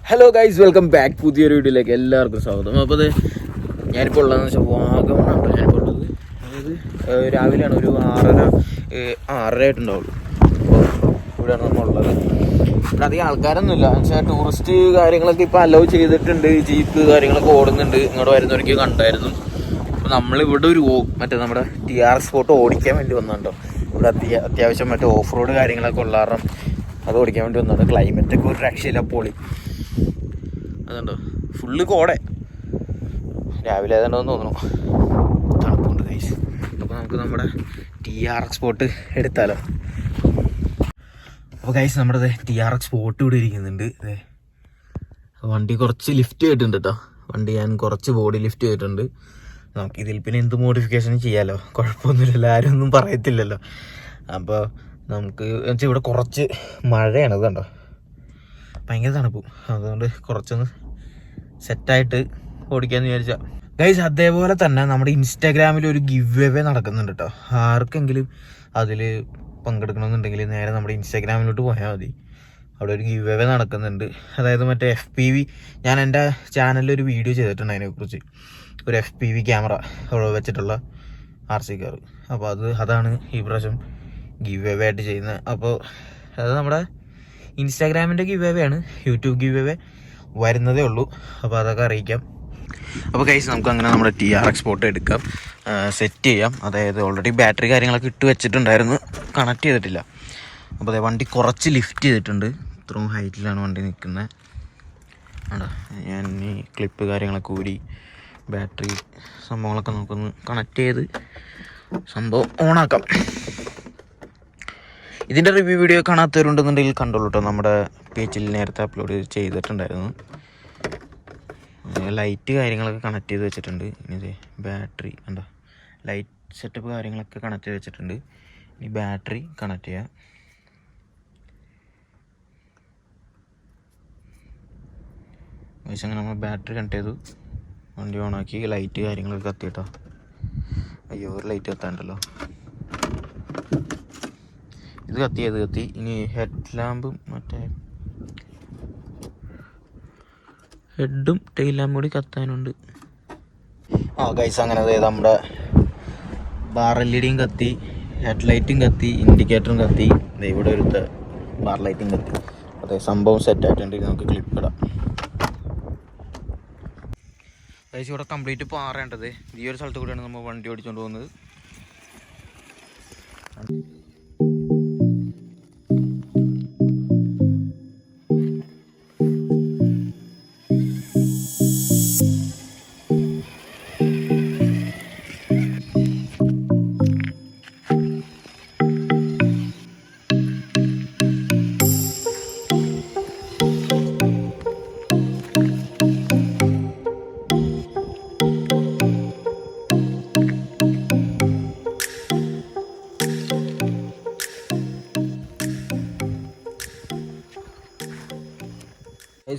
Hello guys, welcome back. പുതിയൊരു വീഡിയോയിലേക്ക് എല്ലാവർക്കും സ്വാഗതം. അപ്പോൾ അത് ഞാനിപ്പോൾ ഉള്ളതെന്ന് വെച്ചാൽ വാഗമണ്ണാണ് ഞാനിപ്പോൾ ഉള്ളത്. അതായത് രാവിലെയാണ് ഒരു 6:30 ആയിട്ടുണ്ടാവുള്ളൂ. അപ്പോൾ ഇവിടെയാണ് നമ്മളുള്ളത്. ഇവിടെ അധികം ആൾക്കാരൊന്നുമില്ല. എന്ന് വെച്ചാൽ ടൂറിസ്റ്റ് കാര്യങ്ങളൊക്കെ ഇപ്പോൾ അലോ ചെയ്തിട്ടുണ്ട്. ജീപ്പ് കാര്യങ്ങളൊക്കെ ഓടുന്നുണ്ട്. ഇങ്ങോട്ട് വരുന്നവർക്ക് കണ്ടായിരുന്നു. അപ്പോൾ നമ്മളിവിടെ ഒരു മറ്റേ നമ്മുടെ TRX സ്പോട്ട് ഓടിക്കാൻ വേണ്ടി വന്നിട്ടുണ്ടോ. ഇവിടെ അത്യാവശ്യം മറ്റേ ഓഫ് റോഡ് കാര്യങ്ങളൊക്കെ ഉള്ള കാരണം അത് ഓടിക്കാൻ വേണ്ടി വന്നതാണ്. ക്ലൈമറ്റൊക്കെ ഒരു രക്ഷയില്ല, പൊളി. അതുണ്ടോ, ഫുള്ള് കോടെ. രാവിലെ ഏതാണ്ടോന്ന് തോന്നുന്നു, തണുപ്പുണ്ട് ഗൈസ്. അപ്പോൾ നമുക്ക് നമ്മുടെ TRX സ്പോട്ട് എടുത്താലോ. അപ്പോൾ ഗൈസ്, നമ്മുടെ TRX സ്പോട്ട് ഇവിടെ ഇരിക്കുന്നുണ്ട്. വണ്ടി കുറച്ച് ലിഫ്റ്റ് ചെയ്തിട്ടുണ്ട് കേട്ടോ. വണ്ടി ഞാൻ കുറച്ച് ബോഡി ലിഫ്റ്റ് ചെയ്തിട്ടുണ്ട്. നമുക്ക് ഇതിൽ പിന്നെ എന്ത് മോഡിഫിക്കേഷനും ചെയ്യാമല്ലോ, കുഴപ്പമൊന്നുമില്ലല്ലോ, ആരും ഒന്നും പറയത്തില്ലല്ലോ. അപ്പോൾ നമുക്ക് വെച്ചാൽ ഇവിടെ കുറച്ച് മഴയാണ്, ഇത് കണ്ടോ, ഭയങ്കര തണുപ്പ്. അതുകൊണ്ട് കുറച്ചൊന്ന് സെറ്റായിട്ട് ഓടിക്കാമെന്ന് വിചാരിച്ചാൽ ഗൈസ്. അതേപോലെ തന്നെ നമ്മുടെ ഇൻസ്റ്റാഗ്രാമിൽ ഒരു ഗിവ് അവേ നടക്കുന്നുണ്ട് കേട്ടോ. ആർക്കെങ്കിലും അതിൽ പങ്കെടുക്കണമെന്നുണ്ടെങ്കിൽ നേരെ നമ്മുടെ ഇൻസ്റ്റാഗ്രാമിലോട്ട് പോയാൽ മതി. അവിടെ ഒരു ഗിവ് അവേ നടക്കുന്നുണ്ട്. അതായത് മറ്റേ FPV, ഞാൻ എൻ്റെ ചാനലിൽ ഒരു വീഡിയോ ചെയ്തിട്ടുണ്ട് അതിനെക്കുറിച്ച്. ഒരു FPV ക്യാമറ അവിടെ വെച്ചിട്ടുള്ള RC കാർ. അപ്പോൾ അതാണ് ഈ പ്രാവശ്യം ഗിവ് അവേ ആയിട്ട് ചെയ്യുന്നത്. അപ്പോൾ അത് നമ്മുടെ ഇൻസ്റ്റാഗ്രാമിൻ്റെ ഗിവ് അവേ ആണ്. യൂട്യൂബ് ഗിവ് അവേ വരുന്നതേ ഉള്ളൂ. അപ്പോൾ അതൊക്കെ അറിയിക്കാം. അപ്പോൾ ഗൈസ്, നമുക്ക് അങ്ങനെ നമ്മുടെ TRX സ്പോട്ട് എടുക്കാം, സെറ്റ് ചെയ്യാം. അതായത് ഓൾറെഡി ബാറ്ററി കാര്യങ്ങളൊക്കെ ഇട്ട് വെച്ചിട്ടുണ്ടായിരുന്നു, കണക്ട് ചെയ്തിട്ടില്ല. അപ്പോൾ അതെ, വണ്ടി കുറച്ച് ലിഫ്റ്റ് ചെയ്തിട്ടുണ്ട്. ഇത്രയും ഹൈറ്റിലാണ് വണ്ടി നിൽക്കുന്നത്. ആടാ, ഞാൻ ഈ ക്ലിപ്പ് കാര്യങ്ങളൊക്കെ ഊരി ബാറ്ററി സംഭവങ്ങളൊക്കെ നമുക്കൊന്ന് കണക്ട് ചെയ്ത് സംഭവം ഓണാക്കാം. ഇതിൻ്റെ റിവ്യൂ വീഡിയോ കാണാത്തവരുണ്ടെന്നുണ്ടെങ്കിൽ കണ്ടോളൂ കേട്ടോ. നമ്മുടെ പേജിൽ നേരത്തെ അപ്ലോഡ് ചെയ്തിട്ടുണ്ടായിരുന്നു. ലൈറ്റ് കാര്യങ്ങളൊക്കെ കണക്ട് ചെയ്ത് വെച്ചിട്ടുണ്ട്. ഇനി ബാറ്ററി എന്താ, ലൈറ്റ് സെറ്റപ്പ് കാര്യങ്ങളൊക്കെ കണക്ട് ചെയ്ത് വെച്ചിട്ടുണ്ട്. ഇനി ബാറ്ററി കണക്ട് ചെയ്യാം. അങ്ങനെ നമ്മൾ ബാറ്ററി കണക്ട് ചെയ്തു, വണ്ടി ഓണാക്കി, ലൈറ്റ് കാര്യങ്ങളൊക്കെ കത്തി കേട്ടോ. അയ്യോ, ഒരു ലൈറ്റ് കത്താണ്ടല്ലോ. ഇത് കത്തി. ഇനി ഹെഡ് ലാമ്പും മറ്റേ ഹെഡും ടെയിൽ ലാമ്പും കൂടി കത്താനുണ്ട്. ഗൈസ്, അങ്ങനെ നമ്മുടെ ബാർ LED കത്തി, ഹെഡ് ലൈറ്റും കത്തി, ഇൻഡിക്കേറ്ററും കത്തി. ഇവിടെ ഒരു ബാർ ലൈറ്റും കത്തി. അതെ, സംഭവം സെറ്റ് ആയിട്ടുണ്ട്. നമുക്ക് ക്ലിപ്പ് ഇടാം. ഗൈസ്, ഇവിടെ കംപ്ലീറ്റ് പാറേണ്ടത്. ഈ ഒരു സ്ഥലത്ത് കൂടെയാണ് നമ്മൾ വണ്ടി ഓടിച്ചുകൊണ്ട് പോകുന്നത്.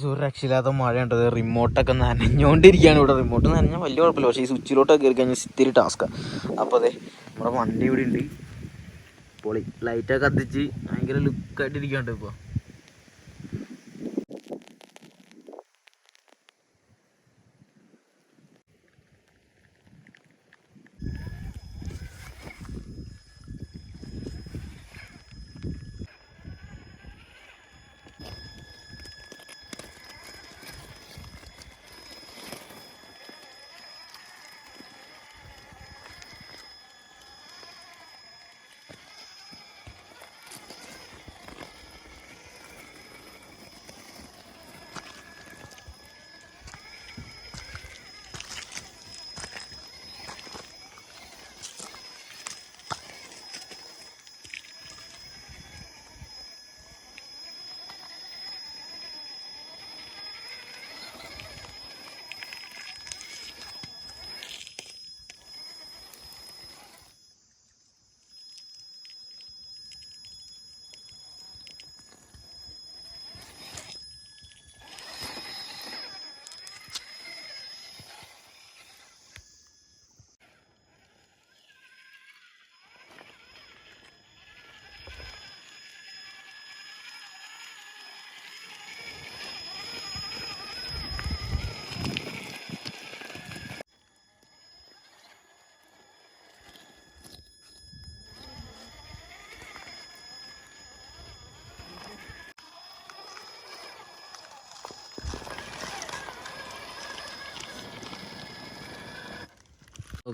ഒരു രക്ഷയില്ലാത്ത മഴയുണ്ടത്. റിമോട്ടൊക്കെ നനഞ്ഞുകൊണ്ടിരിക്കുകയാണ് ഇവിടെ. റിമോട്ട് നനഞ്ഞാൽ വലിയ കുഴപ്പമില്ല, പക്ഷേ ഈ സ്വിച്ചിലോട്ടൊക്കെ കയറി കഴിഞ്ഞാൽ ഇത്തിരി ടാസ്ക്കാണ്. അപ്പോൾ അതെ, നമ്മുടെ വണ്ടി ഇവിടെ ഉണ്ട്. പൊളി, ലൈറ്റൊക്കെ കത്തിച്ച് ഭയങ്കര ലുക്കായിട്ടിരിക്കുകയുണ്ട് ഇപ്പോൾ.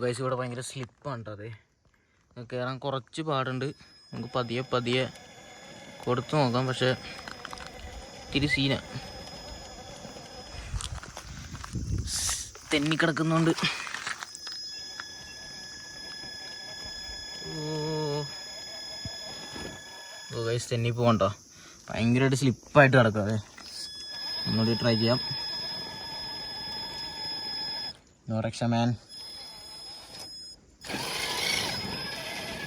ഗൈസ് ഇവിടെ ഭയങ്കര സ്ലിപ്പാണ് കേട്ടോ. അതെ കയറാൻ കുറച്ച് പാടുണ്ട്. നമുക്ക് പതിയെ പതിയെ കൊടുത്തു നോക്കാം. പക്ഷെ ഇത്തിരി സീന തെന്നിക്കിടക്കുന്നോണ്ട് ഗൈസ് തെന്നി പോകണ്ടോ, ഭയങ്കരമായിട്ട് സ്ലിപ്പായിട്ട് കിടക്കും. അതെ ഒന്നുകൂടി ട്രൈ ചെയ്യാം. നോ രക്ഷ മാൻ.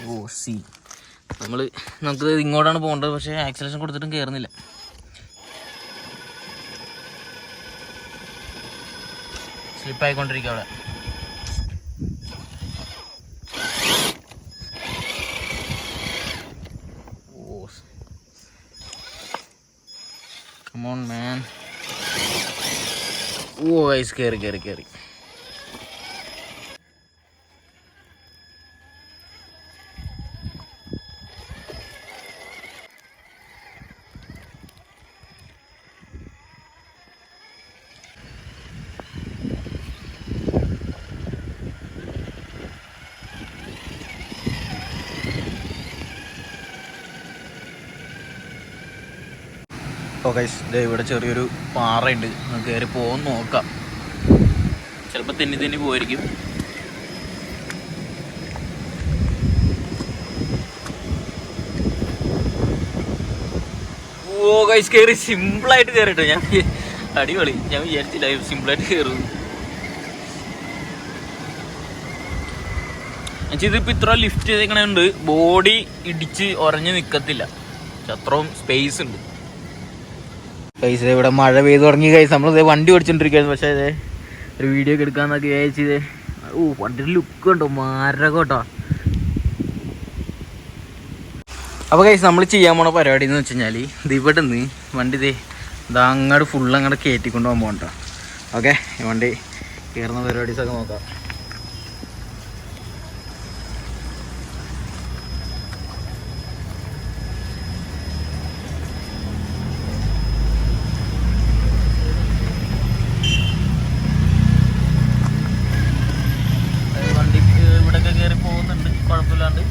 ഓ സി നമുക്ക് ഇങ്ങോട്ടാണ് പോകേണ്ടത്. പക്ഷേ ആക്സലേഷൻ കൊടുത്തിട്ടും കയറുന്നില്ല. സ്ലിപ്പായിക്കൊണ്ടിരിക്കുക അവിടെ. Oh come on man. Oh guys കയറി. ഗൈസ് ഇവിടെ ചെറിയൊരു പാറയുണ്ട്, നമുക്ക് കയറി പോകുന്ന നോക്കാം. ചിലപ്പോൾ തെന്നി പോയിരിക്കും. ഓ ഗൈസ് കയറി, സിമ്പിളായിട്ട് കയറിട്ടോ. ഞാൻ അടിപൊളി, ഞാൻ വിചാരിച്ചില്ല സിമ്പിളായിട്ട് കയറും. ഇതിപ്പോൾ ഇത്ര ലിഫ്റ്റ് ചെയ്തേക്കണുണ്ട്, ബോഡി ഇടിച്ച് ഉറഞ്ഞ് നിൽക്കത്തില്ല. അത്രയും സ്പേസ് ഉണ്ട്. ഗൈസ് ഇവിടെ മഴ പെയ്ത് തുടങ്ങി. ഗൈസ് നമ്മളിത് വണ്ടി ഓടിച്ചോണ്ടിരിക്കുകയായിരുന്നു. പക്ഷേ ഇതേ ഒരു വീഡിയോ ഒക്കെ എടുക്കാന്നൊക്കെ വിചാരിച്ചത്. ഓ വണ്ടിയുടെ ലുക്ക് ഉണ്ടോ, മാരകോട്ടോ. അപ്പോൾ ഗൈസ് നമ്മൾ ചെയ്യാൻ പോണ പരിപാടി എന്ന് വെച്ച് കഴിഞ്ഞാൽ ഇത് ഇവിടെ നിന്ന് വണ്ടി ഇതാ അങ്ങോട്ട് ഫുള്ള് അങ്ങോട്ട് കയറ്റിക്കൊണ്ട് പോകാൻ പോകണ്ട. ഓക്കെ വണ്ടി കയറുന്ന പരിപാടീസൊക്കെ നോക്കാം. വണ്ടി ഇവിടെയൊക്കെ കയറി പോകുന്നുണ്ട് കുഴപ്പമില്ലാണ്ട്.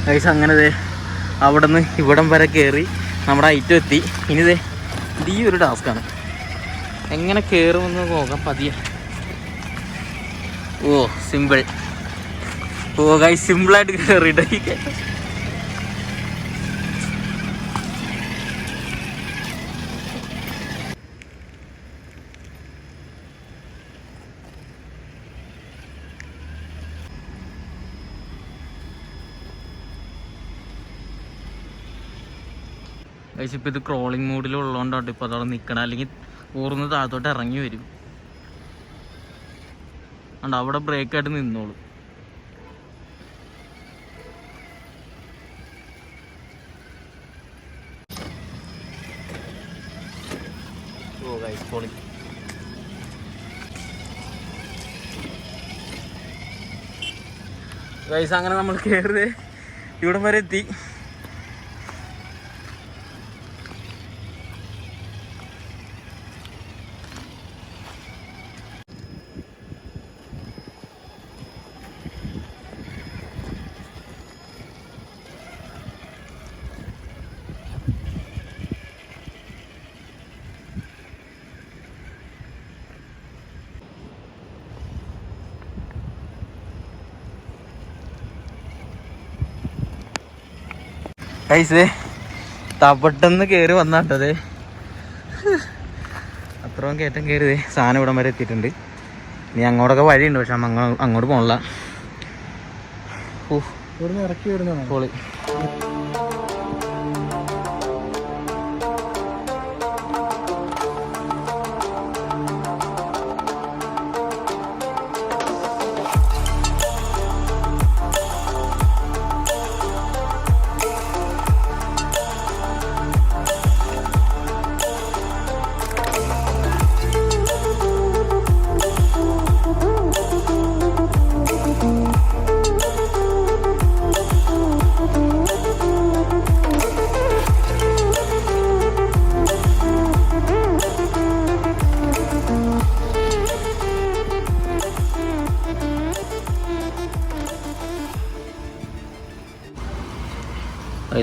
ഗൈസ് അങ്ങനെ അവിടെ നിന്ന് ഇവിടം വരെ കയറി നമ്മുടെ ഐറ്റം എത്തി. ഇനി ഇത് ഈ ഒരു ടാസ്ക്കാണ്, എങ്ങനെ കയറുമെന്ന് നോക്കാം പതിയെ. ഓ സിമ്പിൾ. ഓ ഗൈസ് സിമ്പിളായിട്ട് കയറിയിട്ട് ഗൈസ് ഇപ്പോൾ ഇത് ക്രോളിംഗ് മോഡിലുള്ളതുകൊണ്ടാണ് ഇപ്പോൾ അതവിടെ നിൽക്കണം. അല്ലെങ്കിൽ ഊർന്ന് താഴത്തോട്ട് ഇറങ്ങി വരും. അതുകൊണ്ട് അവിടെ ബ്രേക്കായിട്ട് നിന്നോളും. ഓ ഗൈസ് പൊളി. ഗൈസ് അങ്ങനെ നമ്മൾ കയറി ഇവിടം വരെ എത്തി. കൈസേ തപട്ടെന്ന് കയറി വന്നാട്ടത് അത്രയും കയറ്റം കയറിയതേ സാധനം ഇവിടം വരെ എത്തിയിട്ടുണ്ട്. ഇനി അങ്ങോട്ടൊക്കെ വഴിയുണ്ട്, പക്ഷെ അങ്ങോട്ട് പോകണില്ല. ഇറക്കി വരുന്നതാണ് പൊളി.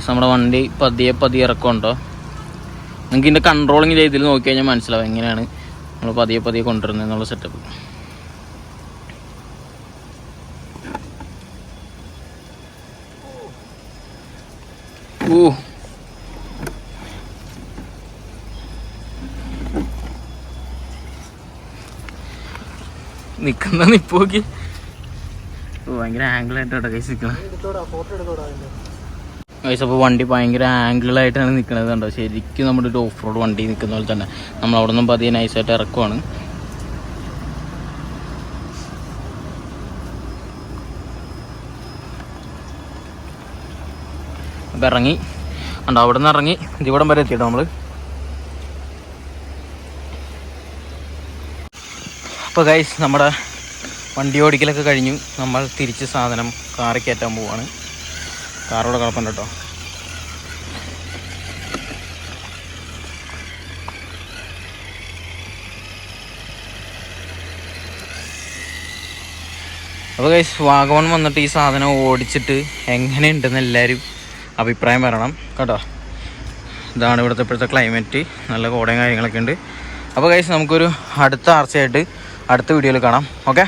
നമ്മുടെ വണ്ടി പതിയെ ഇറക്കമുണ്ടോ. നിങ്ങൾക്ക് ഇതിൻ്റെ കൺട്രോളിങ് ചെയ്തിൽ നോക്കി കഴിഞ്ഞാൽ മനസ്സിലാവും എങ്ങനെയാണ് നമ്മൾ പതിയെ കൊണ്ടുവരുന്നത് എന്നുള്ള സെറ്റപ്പ്. നിൽക്കുന്ന നിപ്പോക്കി ഭയങ്കര ആംഗിളായിട്ടോ കൈസ് നിൽക്കണം. കൈസ് അപ്പോൾ വണ്ടി ഭയങ്കര ആംഗിളായിട്ടാണ് നിൽക്കുന്നത് കണ്ടോ. ശരിക്കും നമ്മുടെ ഒരു ഓഫ് റോഡ് വണ്ടി നിൽക്കുന്ന പോലെ തന്നെ നമ്മൾ അവിടെ നിന്നും പതിയെ നൈസായിട്ട് ഇറക്കുവാണ്. അപ്പം ഇറങ്ങി കണ്ടോ, അവിടെ നിന്ന് ഇറങ്ങി ഇവിടം വരെ എത്തിയിട്ടോ നമ്മൾ. അപ്പോൾ ഗൈസ് നമ്മുടെ വണ്ടി ഓടിക്കലൊക്കെ കഴിഞ്ഞു. നമ്മൾ തിരിച്ച് സാധനം കാറിൽ കയറ്റാൻ പോവാണ്. കാറോടെ കിടപ്പുണ്ട് കേട്ടോ. അപ്പോൾ ഗൈസ് വാഗമൺ വന്നിട്ട് ഈ സാധനം ഓടിച്ചിട്ട് എങ്ങനെയുണ്ടെന്ന് എല്ലാവരും അഭിപ്രായം പറയണം കേട്ടോ. ഇതാണ് ഇവിടുത്തെ ഇപ്പോഴത്തെ ക്ലൈമറ്റ്, നല്ല കോടയും കാര്യങ്ങളൊക്കെ ഉണ്ട്. അപ്പോൾ ഗൈസ് നമുക്കൊരു അടുത്ത ആഴ്ചയായിട്ട് അടുത്ത വീഡിയോയിൽ കാണാം. ഓക്കെ.